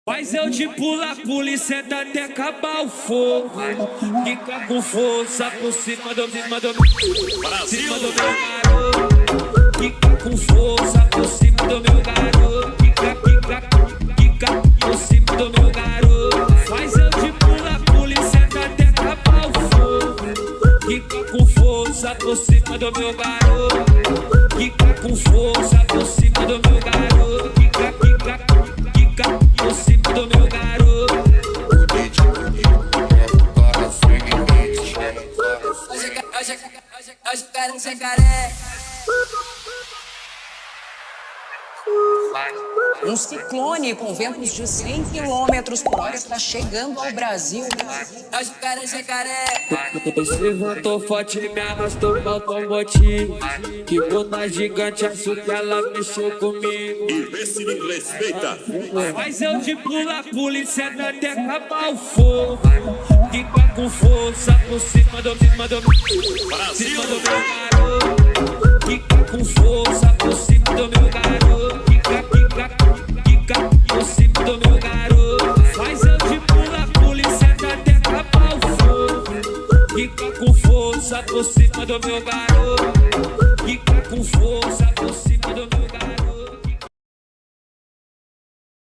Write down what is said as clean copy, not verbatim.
Mas eu de pula, senta até acabar o fogo. Fica com força por cima do meu garoto. Fica com força por cima do meu garoto. Fica por cima do meu garoto. Mas eu de pula, senta até acabar o fogo. Fica com força por cima do meu garoto. Fica com força por cima do meu garoto. Fica por cima do meu garoto. Hoje quero um jacaré. Um ciclone com ventos de 100 km por hora está chegando ao Brasil. Hoje quero um jacaré. Esse ventou forte me arrastou no automotivo. Que bunda gigante, acho que ela mexeu comigo. Esse em inglês, feita. Mas eu de pula, senta até acabar o fogo. Fica com força por cima do meu garoto. Fica com força por cima do meu garoto. Fica por cima do meu garoto. Mas eu de pula, senta até acabar o fogo. Fica com força por cima do meu garoto. Fica com força por cima do meu garoto.